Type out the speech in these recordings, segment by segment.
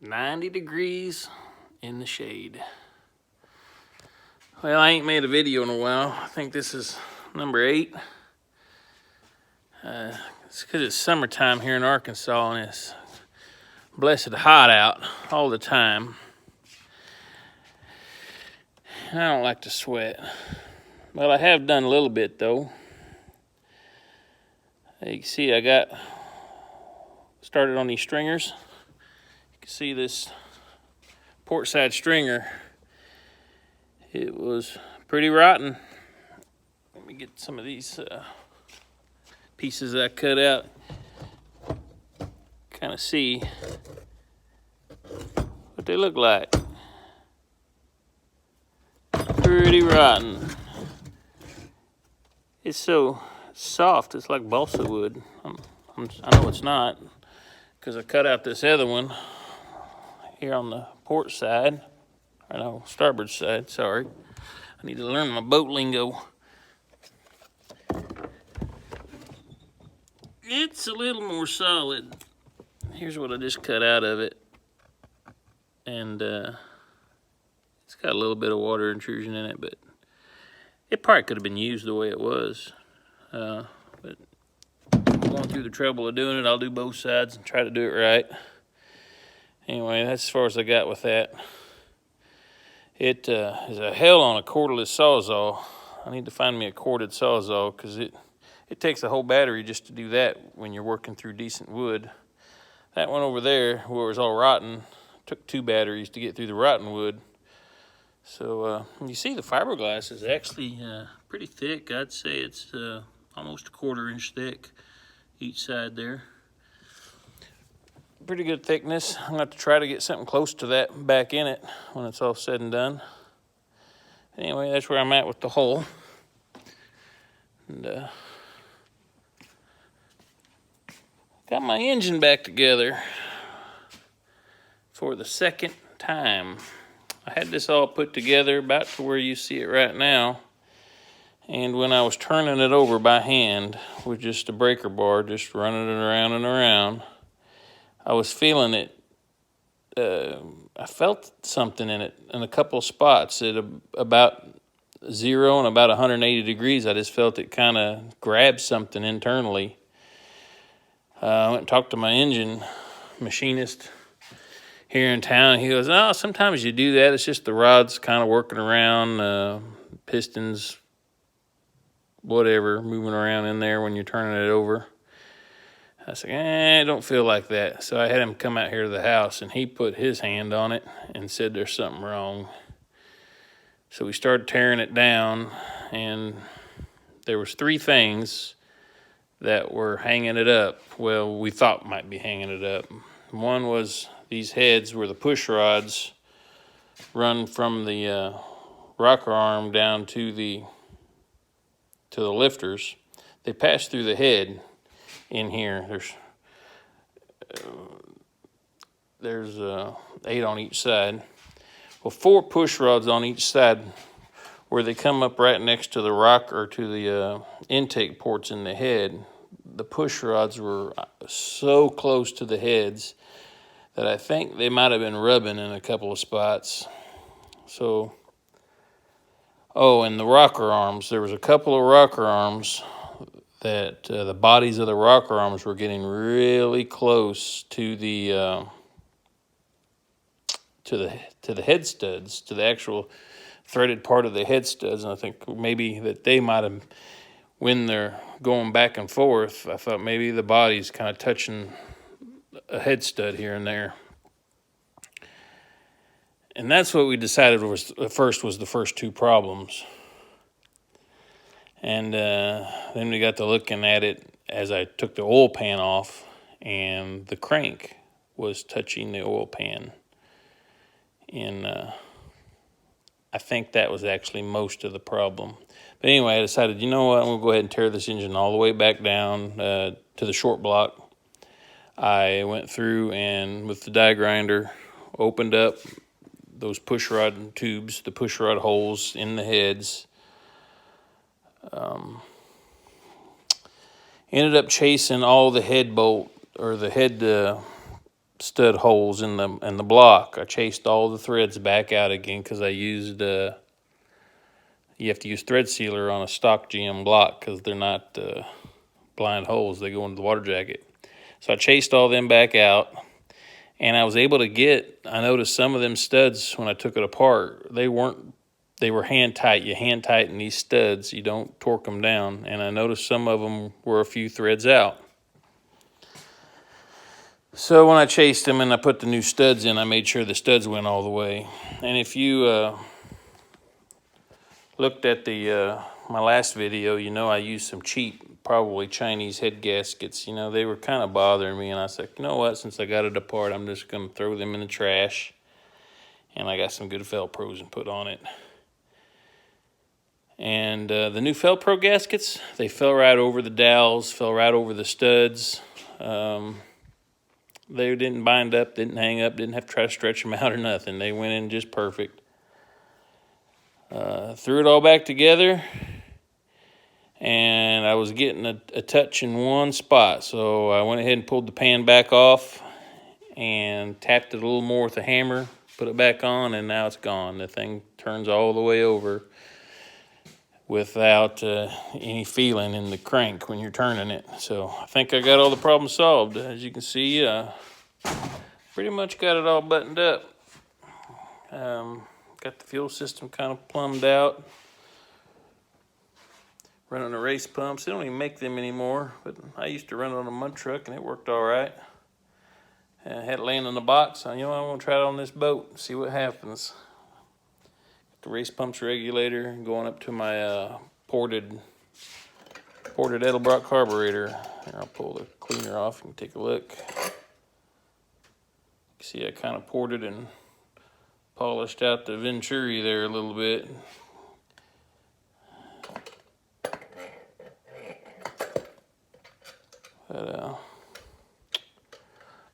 90 degrees in the shade. Well, I ain't made a video in a while. I think this is number 8. It's because it's summertime here in Arkansas and it's blessed hot out all the time. I don't like to sweat. Well, I have done a little bit though. You can see I got started on these stringers. You can see this port side stringer. It was pretty rotten. Let me get some of these pieces I cut out. Kind of see what they look like. Pretty rotten. It's so soft, it's like balsa wood. I know it's not, because I cut out this other one here on the port side. Or no, starboard side, sorry. I need to learn my boat lingo. It's a little more solid. Here's what I just cut out of it. And it's got a little bit of water intrusion in it, but it probably could have been used the way it was. But going through the trouble of doing it, I'll do both sides and try to do it right. Anyway, that's as far as I got with that. It is a hell on a cordless Sawzall. I need to find me a corded Sawzall because it takes a whole battery just to do that when you're working through decent wood. That one over there, where it was all rotten, took 2 batteries to get through the rotten wood. So you see the fiberglass is actually pretty thick. I'd say it's almost a 1/4 inch thick each side there. Pretty good thickness. I'm going to have to try to get something close to that back in it when it's all said and done. Anyway, that's where I'm at with the hole. And got my engine back together for the second time. I had this all put together about to where you see it right now. And when I was turning it over by hand with just a breaker bar, just running it around and around, I was feeling it. I felt something in it in a couple of spots at about 0 and about 180 degrees. I just felt it kind of grab something internally. I went and talked to my engine machinist here in town. He goes, "Oh, sometimes you do that. It's just the rod's kind of working around, pistons, whatever, moving around in there when you're turning it over." I said, I don't feel like that. So I had him come out here to the house, and he put his hand on it and said there's something wrong. So we started tearing it down, and there was 3 things that were hanging it up. Well, we thought might be hanging it up. One was these heads where the push rods run from the rocker arm down to the lifters. They pass through the head in here. There's 8 on each side. Well, 4 push rods on each side where they come up right next to the rocker, to the intake ports in the head. The push rods were so close to the heads that I think they might have been rubbing in a couple of spots. So, oh, and the rocker arms. There was a couple of rocker arms that the bodies of the rocker arms were getting really close to the head studs, to the actual threaded part of the head studs. And I think maybe that they might have, when they're going back and forth, I thought maybe the body's kind of touching a head stud here and there. And that's what we decided was the first 2 problems. And then we got to looking at it as I took the oil pan off, and the crank was touching the oil pan. And I think that was actually most of the problem. But anyway, I decided, you know what, I'm going to go ahead and tear this engine all the way back down to the short block. I went through and with the die grinder opened up those push rod tubes, the push rod holes in the heads. Ended up chasing all the head bolt or the head stud holes in the block. I chased all the threads back out again because I used you have to use thread sealer on a stock GM block because they're not blind holes. They go into the water jacket. So I chased all them back out, and I was able to get, I noticed some of them studs when I took it apart, they were hand tight. You hand tighten these studs, you don't torque them down, and I noticed some of them were a few threads out. So when I chased them and I put the new studs in, I made sure the studs went all the way. And if you looked at my last video, you know I used some cheap, probably Chinese head gaskets. You know, they were kind of bothering me, and I said, you know what, since I got it apart, I'm just going to throw them in the trash. And I got some good Felpros and put on it. And the new Felpro gaskets, they fell right over the dowels, fell right over the studs. They didn't bind up, didn't hang up, didn't have to try to stretch them out or nothing. They went in just perfect. Threw it all back together, and I was getting a touch in one spot, so I went ahead and pulled the pan back off and tapped it a little more with a hammer, put it back on, and now it's gone. The thing turns all the way over without any feeling in the crank when you're turning it. So I think I got all the problems solved. As you can see, pretty much got it all buttoned up. Got the fuel system kind of plumbed out. Running the race pumps. They don't even make them anymore, but I used to run it on a mud truck and it worked all right. I had it laying in the box. I want to try it on this boat and see what happens. The race pumps regulator going up to my ported Edelbrock carburetor. Here, I'll pull the cleaner off and take a look. See, I kind of ported and polished out the venturi there a little bit. But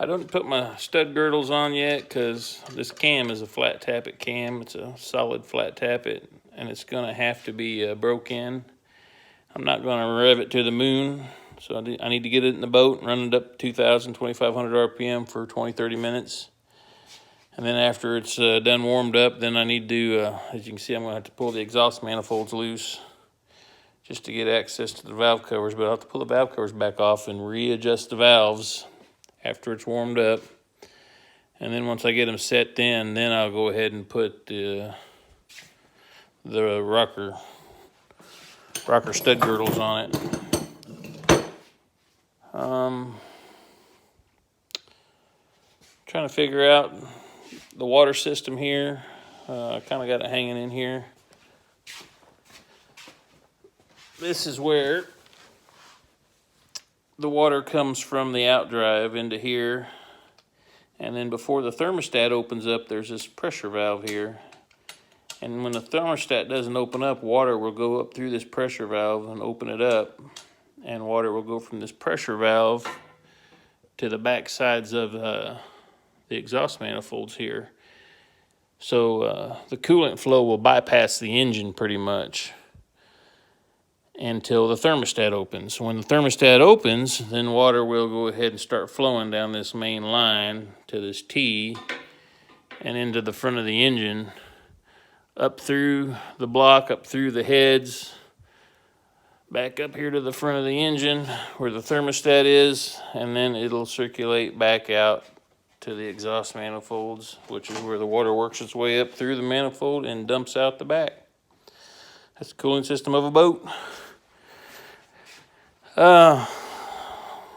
I don't put my stud girdles on yet because this cam is a flat tappet cam. It's a solid flat tappet, and it's going to have to be broke in. I'm not going to rev it to the moon, so I need to get it in the boat and run it up 2,000, 2,500 RPM for 20, 30 minutes. And then after it's done warmed up, then I need to, as you can see, I'm going to have to pull the exhaust manifolds loose just to get access to the valve covers. But I'll have to pull the valve covers back off and readjust the valves after it's warmed up. And then once I get them set then I'll go ahead and put the rocker stud girdles on it. Trying to figure out the water system here. I kind of got it hanging in here. This is where the water comes from the outdrive into here. And then before the thermostat opens up, there's this pressure valve here. And when the thermostat doesn't open up, water will go up through this pressure valve and open it up. And water will go from this pressure valve to the back sides of the exhaust manifolds here. So the coolant flow will bypass the engine pretty much until the thermostat opens. When the thermostat opens, then water will go ahead and start flowing down this main line to this T and into the front of the engine, up through the block, up through the heads, back up here to the front of the engine where the thermostat is, and then it'll circulate back out to the exhaust manifolds, which is where the water works its way up through the manifold and dumps out the back. That's the cooling system of a boat.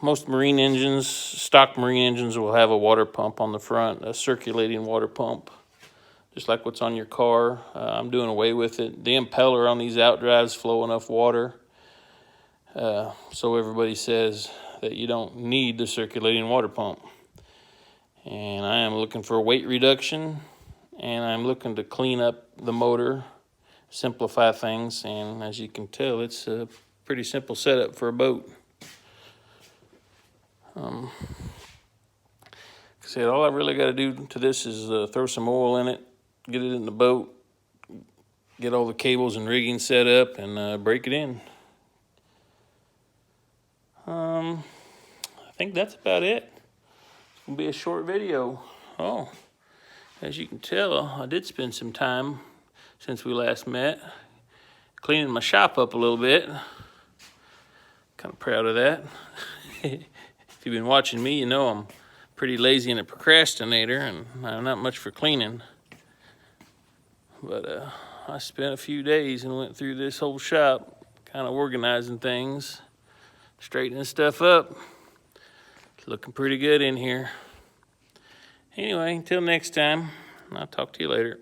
Most marine engines, stock marine engines, will have a water pump on the front, a circulating water pump, just like what's on your car. I'm doing away with it. The impeller on these outdrives flow enough water, so everybody says that you don't need the circulating water pump. And I am looking for weight reduction, and I'm looking to clean up the motor, simplify things, and as you can tell, it's a pretty simple setup for a boat. Like I said, all I really got to do to this is throw some oil in it, get it in the boat, get all the cables and rigging set up, and break it in. I think that's about it. It'll be a short video. Oh, as you can tell, I did spend some time since we last met cleaning my shop up a little bit. Kind of proud of that. If you've been watching me, you know I'm pretty lazy and a procrastinator, and I'm not much for cleaning. But I spent a few days and went through this whole shop, kind of organizing things, straightening stuff up. It's looking pretty good in here. Anyway, until next time, I'll talk to you later.